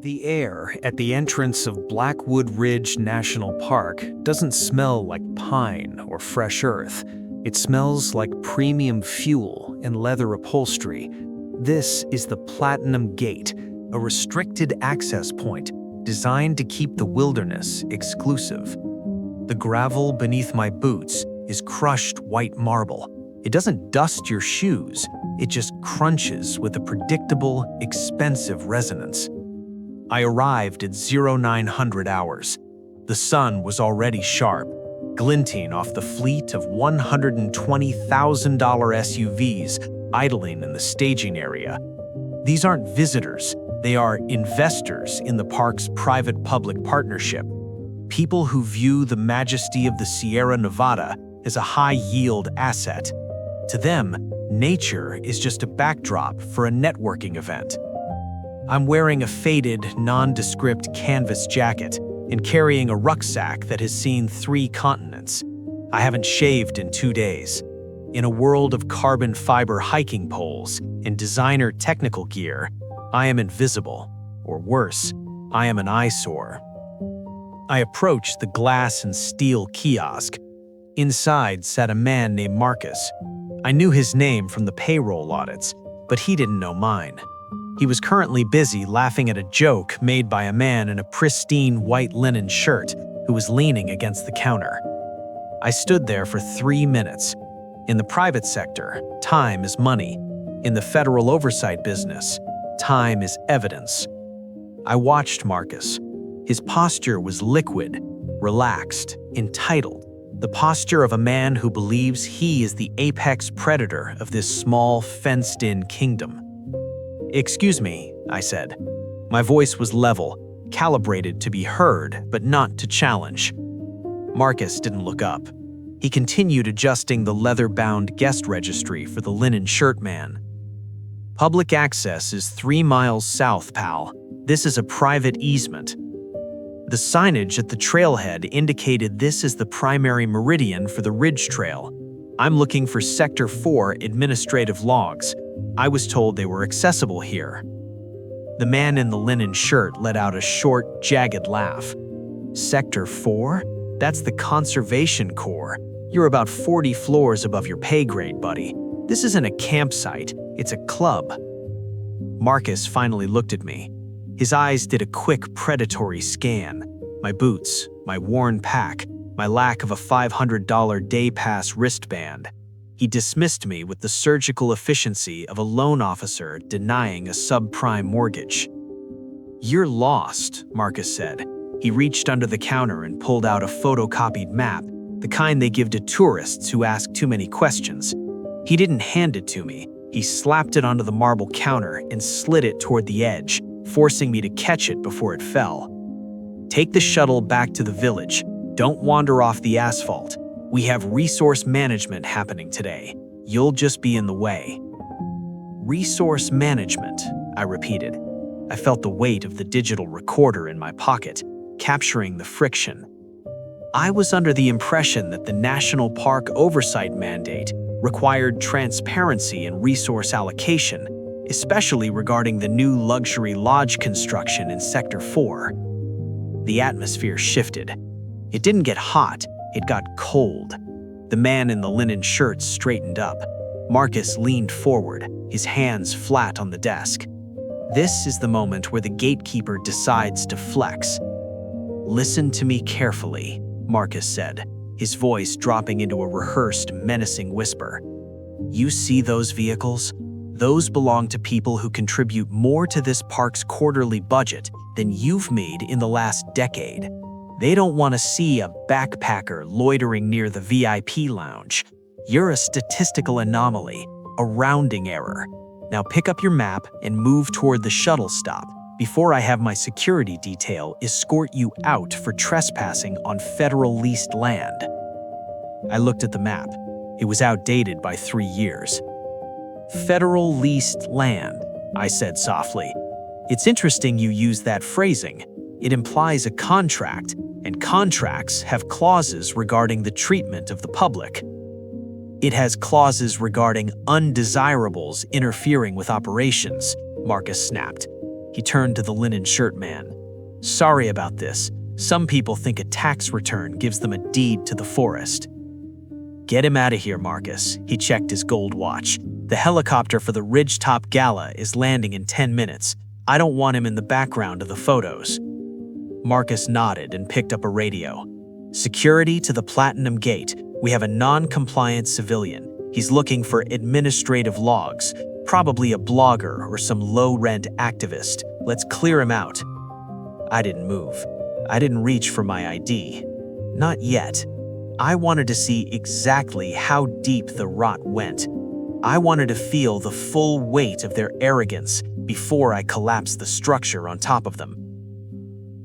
The air at the entrance of Blackwood Ridge National Park doesn't smell like pine or fresh earth. It smells like premium fuel and leather upholstery. This is the Platinum Gate, a restricted access point designed to keep the wilderness exclusive. The gravel beneath my boots is crushed white marble. It doesn't dust your shoes, it just crunches with a predictable, expensive resonance. I arrived at 0900 hours. The sun was already sharp, glinting off the fleet of $120,000 SUVs idling in the staging area. These aren't visitors, they are investors in the park's private-public partnership. People who view the majesty of the Sierra Nevada as a high-yield asset. To them, nature is just a backdrop for a networking event. I'm wearing a faded, nondescript canvas jacket and carrying a rucksack that has seen 3 continents. I haven't shaved in 2 days. In a world of carbon fiber hiking poles and designer technical gear, I am invisible, or worse, I am an eyesore. I approached the glass and steel kiosk. Inside sat a man named Marcus. I knew his name from the payroll audits, but he didn't know mine. He was currently busy laughing at a joke made by a man in a pristine white linen shirt who was leaning against the counter. I stood there for 3 minutes. In the private sector, time is money. In the federal oversight business, time is evidence. I watched Marcus. His posture was liquid, relaxed, entitled, the posture of a man who believes he is the apex predator of this small, fenced-in kingdom. "Excuse me," I said. My voice was level, calibrated to be heard, but not to challenge. Marcus didn't look up. He continued adjusting the leather-bound guest registry for the linen shirt man. "Public access is 3 miles south, pal. This is a private easement." The signage at the trailhead indicated this is the primary meridian for the Ridge Trail. I'm looking for Sector 4 administrative logs. I was told they were accessible here. The man in the linen shirt let out a short, jagged laugh. "Sector 4? That's the Conservation Corps. You're about 40 floors above your pay grade, buddy. This isn't a campsite, it's a club." Marcus finally looked at me. His eyes did a quick predatory scan. My boots, my worn pack, my lack of a $500 day pass wristband. He dismissed me with the surgical efficiency of a loan officer denying a subprime mortgage. "You're lost," Marcus said. He reached under the counter and pulled out a photocopied map, the kind they give to tourists who ask too many questions. He didn't hand it to me. He slapped it onto the marble counter and slid it toward the edge, forcing me to catch it before it fell. "Take the shuttle back to the village. Don't wander off the asphalt. We have resource management happening today. You'll just be in the way." "Resource management," I repeated. I felt the weight of the digital recorder in my pocket, capturing the friction. I was under the impression that the National Park Oversight mandate required transparency in resource allocation, especially regarding the new luxury lodge construction in Sector 4. The atmosphere shifted. It didn't get hot, it got cold. The man in the linen shirt straightened up. Marcus leaned forward, his hands flat on the desk. This is the moment where the gatekeeper decides to flex. "Listen to me carefully," Marcus said, his voice dropping into a rehearsed, menacing whisper. "You see those vehicles? Those belong to people who contribute more to this park's quarterly budget than you've made in the last decade. They don't want to see a backpacker loitering near the VIP lounge. You're a statistical anomaly, a rounding error. Now pick up your map and move toward the shuttle stop before I have my security detail escort you out for trespassing on federal leased land." I looked at the map. It was outdated by 3 years. "Federal leased land," I said softly. "It's interesting you use that phrasing. It implies a contract, and contracts have clauses regarding the treatment of the public." "It has clauses regarding undesirables interfering with operations," Marcus snapped. He turned to the linen shirt man. "Sorry about this. Some people think a tax return gives them a deed to the forest." "Get him out of here, Marcus." He checked his gold watch. "The helicopter for the Ridgetop Gala is landing in 10 minutes. I don't want him in the background of the photos." Marcus nodded and picked up a radio. "Security to the Platinum Gate. We have a non-compliant civilian. He's looking for administrative logs, probably a blogger or some low-rent activist. Let's clear him out." I didn't move. I didn't reach for my ID. Not yet. I wanted to see exactly how deep the rot went. I wanted to feel the full weight of their arrogance before I collapsed the structure on top of them.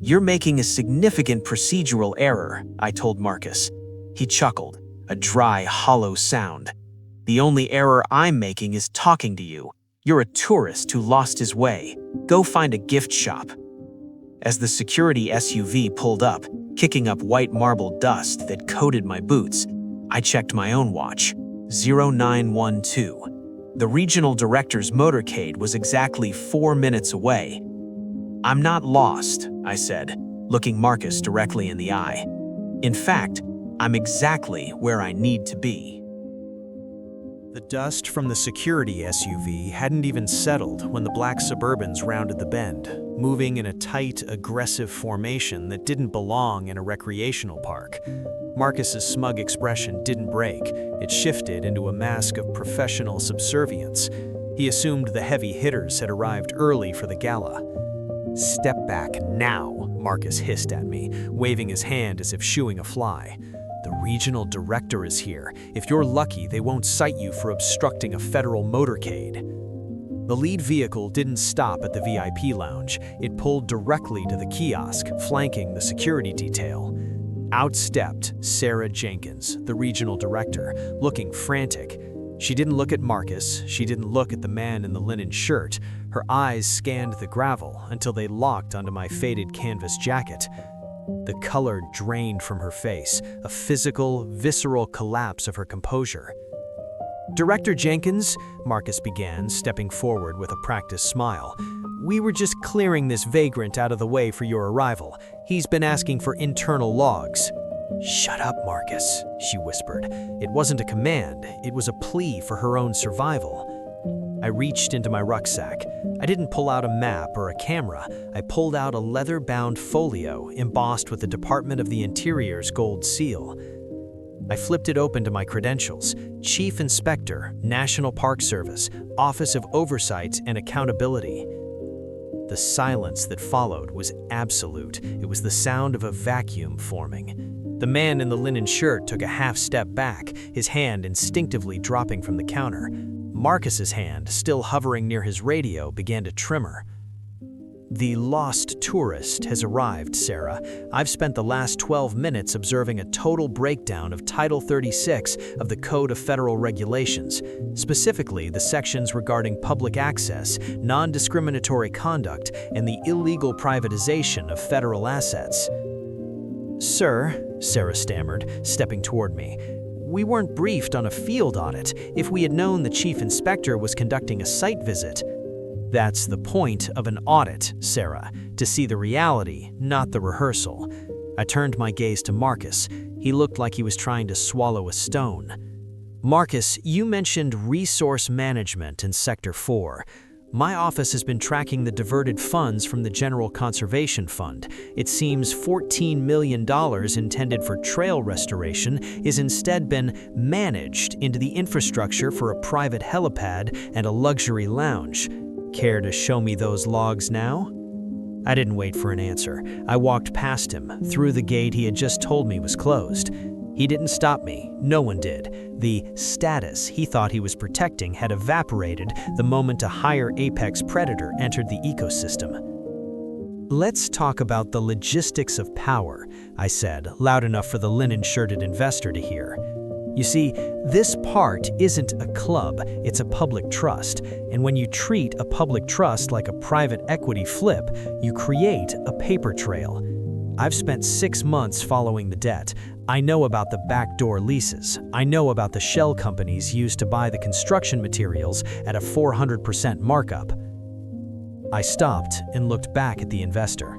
"You're making a significant procedural error," I told Marcus. He chuckled, a dry, hollow sound. "The only error I'm making is talking to you. You're a tourist who lost his way. Go find a gift shop." As the security SUV pulled up, kicking up white marble dust that coated my boots, I checked my own watch. 0912. The regional director's motorcade was exactly 4 minutes away. "I'm not lost," I said, looking Marcus directly in the eye. "In fact, I'm exactly where I need to be." The dust from the security SUV hadn't even settled when the black Suburbans rounded the bend, moving in a tight, aggressive formation that didn't belong in a recreational park. Marcus's smug expression didn't break. It shifted into a mask of professional subservience. He assumed the heavy hitters had arrived early for the gala. "Step back now," Marcus hissed at me, waving his hand as if shooing a fly. "The regional director is here. If you're lucky, they won't cite you for obstructing a federal motorcade." The lead vehicle didn't stop at the VIP lounge. It pulled directly to the kiosk, flanking the security detail. Out stepped Sarah Jenkins, the regional director, looking frantic. She didn't look at Marcus. She didn't look at the man in the linen shirt. Her eyes scanned the gravel until they locked onto my faded canvas jacket. The color drained from her face, a physical, visceral collapse of her composure. "Director Jenkins," Marcus began, stepping forward with a practiced smile, "we were just clearing this vagrant out of the way for your arrival. He's been asking for internal logs." "Shut up, Marcus," she whispered. It wasn't a command, it was a plea for her own survival. I reached into my rucksack. I didn't pull out a map or a camera. I pulled out a leather-bound folio embossed with the Department of the Interior's gold seal. I flipped it open to my credentials: Chief Inspector, National Park Service, Office of Oversight and Accountability. The silence that followed was absolute. It was the sound of a vacuum forming. The man in the linen shirt took a half step back, his hand instinctively dropping from the counter. Marcus's hand, still hovering near his radio, began to tremor. "The lost tourist has arrived, Sarah. I've spent the last 12 minutes observing a total breakdown of Title 36 of the Code of Federal Regulations, specifically the sections regarding public access, non-discriminatory conduct, and the illegal privatization of federal assets." "Sir," Sarah stammered, stepping toward me, "we weren't briefed on a field audit. If we had known the chief inspector was conducting a site visit—" "That's the point of an audit, Sarah, to see the reality, not the rehearsal." I turned my gaze to Marcus. He looked like he was trying to swallow a stone. "Marcus, you mentioned resource management in Sector 4. My office has been tracking the diverted funds from the General Conservation Fund. It seems $14 million intended for trail restoration is instead been managed into the infrastructure for a private helipad and a luxury lounge. Care to show me those logs now?" I didn't wait for an answer. I walked past him, through the gate he had just told me was closed. He didn't stop me. No one did. The status he thought he was protecting had evaporated the moment a higher apex predator entered the ecosystem. "Let's talk about the logistics of power," I said, loud enough for the linen-shirted investor to hear. "You see, this part isn't a club, it's a public trust. And when you treat a public trust like a private equity flip, you create a paper trail. I've spent 6 months following the debt. I know about the backdoor leases. I know about the shell companies used to buy the construction materials at a 400% markup." I stopped and looked back at the investor.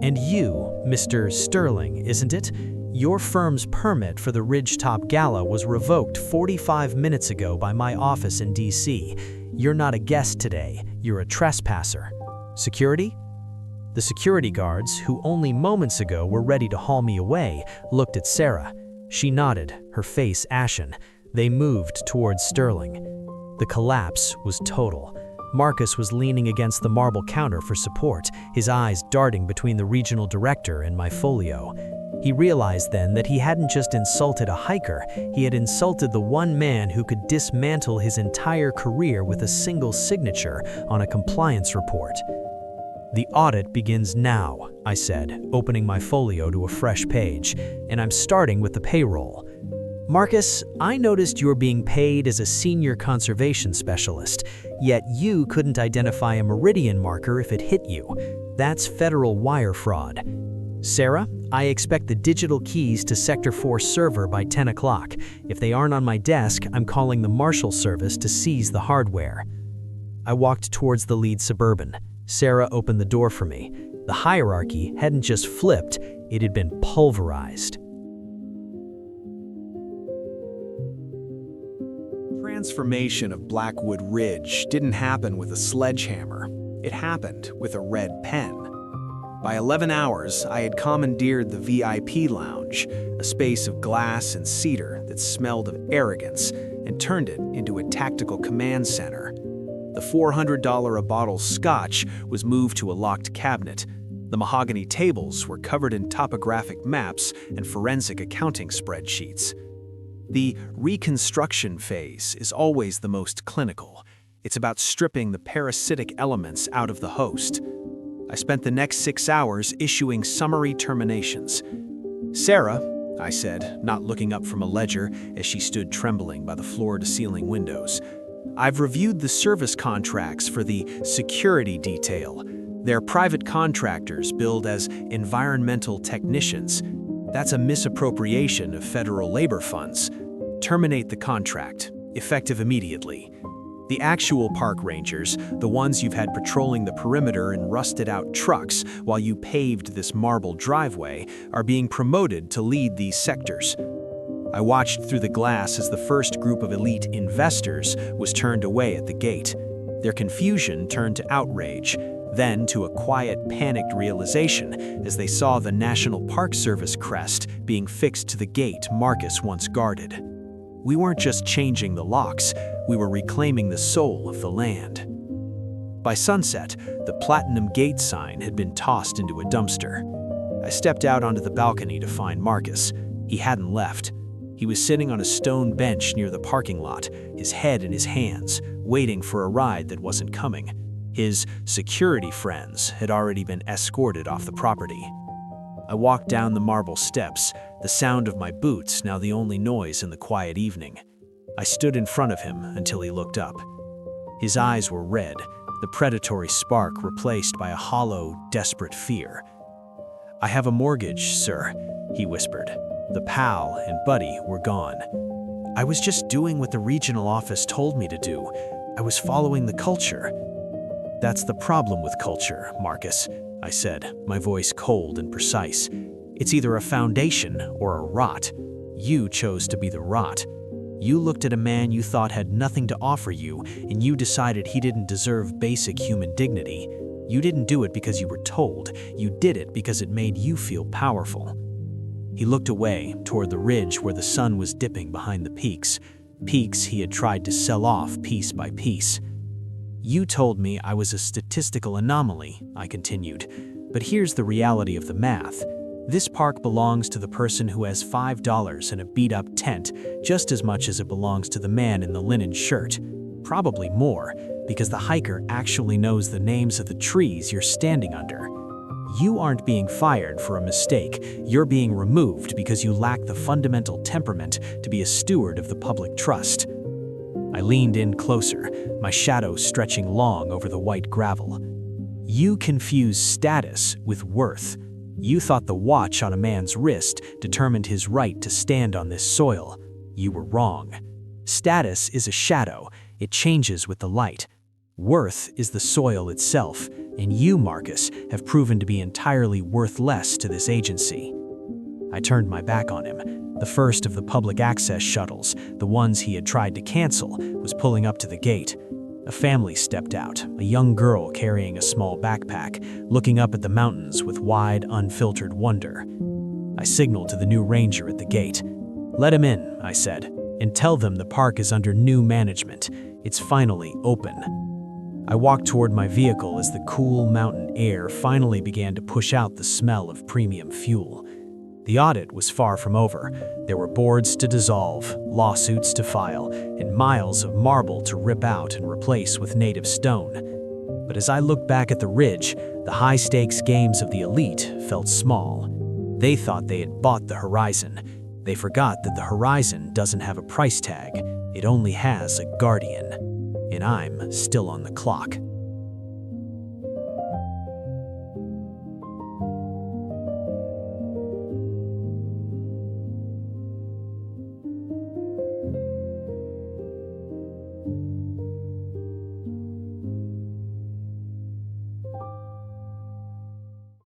"And you, Mr. Sterling, isn't it? Your firm's permit for the Ridgetop Gala was revoked 45 minutes ago by my office in DC. You're not a guest today, you're a trespasser. Security?" The security guards, who only moments ago were ready to haul me away, looked at Sarah. She nodded, her face ashen. They moved towards Sterling. The collapse was total. Marcus was leaning against the marble counter for support, his eyes darting between the regional director and my folio. He realized then that he hadn't just insulted a hiker, he had insulted the one man who could dismantle his entire career with a single signature on a compliance report. "The audit begins now," I said, opening my folio to a fresh page, "and I'm starting with the payroll. Marcus, I noticed you're being paid as a senior conservation specialist, yet you couldn't identify a meridian marker if it hit you. That's federal wire fraud. Sarah, I expect the digital keys to Sector 4 server by 10 o'clock. If they aren't on my desk, I'm calling the Marshal Service to seize the hardware." I walked towards the lead Suburban. Sarah opened the door for me. The hierarchy hadn't just flipped, it had been pulverized. Transformation of Blackwood Ridge didn't happen with a sledgehammer. It happened with a red pen. By 11 hours, I had commandeered the VIP lounge, a space of glass and cedar that smelled of arrogance, and turned it into a tactical command center. The $400 a bottle scotch was moved to a locked cabinet. The mahogany tables were covered in topographic maps and forensic accounting spreadsheets. The reconstruction phase is always the most clinical. It's about stripping the parasitic elements out of the host. I spent the next 6 hours issuing summary terminations. "Sarah," I said, not looking up from a ledger as she stood trembling by the floor-to-ceiling windows, "I've reviewed the service contracts for the security detail. They're private contractors billed as environmental technicians. That's a misappropriation of federal labor funds. Terminate the contract, effective immediately. The actual park rangers, the ones you've had patrolling the perimeter in rusted-out trucks while you paved this marble driveway, are being promoted to lead these sectors." I watched through the glass as the first group of elite investors was turned away at the gate. Their confusion turned to outrage, then to a quiet, panicked realization as they saw the National Park Service crest being fixed to the gate Marcus once guarded. We weren't just changing the locks, we were reclaiming the soul of the land. By sunset, the Platinum Gate sign had been tossed into a dumpster. I stepped out onto the balcony to find Marcus. He hadn't left. He was sitting on a stone bench near the parking lot, his head in his hands, waiting for a ride that wasn't coming. His security friends had already been escorted off the property. I walked down the marble steps, the sound of my boots now the only noise in the quiet evening. I stood in front of him until he looked up. His eyes were red, the predatory spark replaced by a hollow, desperate fear. "I have a mortgage, sir," he whispered. The pal and buddy were gone. "I was just doing what the regional office told me to do. I was following the culture." "That's the problem with culture, Marcus," I said, my voice cold and precise. "It's either a foundation or a rot. You chose to be the rot. You looked at a man you thought had nothing to offer you, and you decided he didn't deserve basic human dignity. You didn't do it because you were told. You did it because it made you feel powerful." He looked away toward the ridge where the sun was dipping behind the peaks he had tried to sell off piece by piece. "You told me I was a statistical anomaly," I continued, "but here's the reality of the math. This park belongs to the person who has $5 and a beat-up tent just as much as it belongs to the man in the linen shirt. Probably more, because the hiker actually knows the names of the trees you're standing under. You aren't being fired for a mistake. You're being removed because you lack the fundamental temperament to be a steward of the public trust." I leaned in closer, my shadow stretching long over the white gravel. "You confuse status with worth. You thought the watch on a man's wrist determined his right to stand on this soil. You were wrong. Status is a shadow. It changes with the light. Worth is the soil itself, and you, Marcus, have proven to be entirely worthless to this agency. I turned my back on him. The first of the public access shuttles, the ones he had tried to cancel, was pulling up to the gate. A family stepped out, a young girl carrying a small backpack, looking up at the mountains with wide, unfiltered wonder. I signaled to the new ranger at the gate. "Let him in," I said, "and tell them the park is under new management. It's finally open." I walked toward my vehicle as the cool mountain air finally began to push out the smell of premium fuel. The audit was far from over. There were boards to dissolve, lawsuits to file, and miles of marble to rip out and replace with native stone. But as I looked back at the ridge, the high-stakes games of the elite felt small. They thought they had bought the horizon. They forgot that the horizon doesn't have a price tag. It only has a guardian. And I'm still on the clock.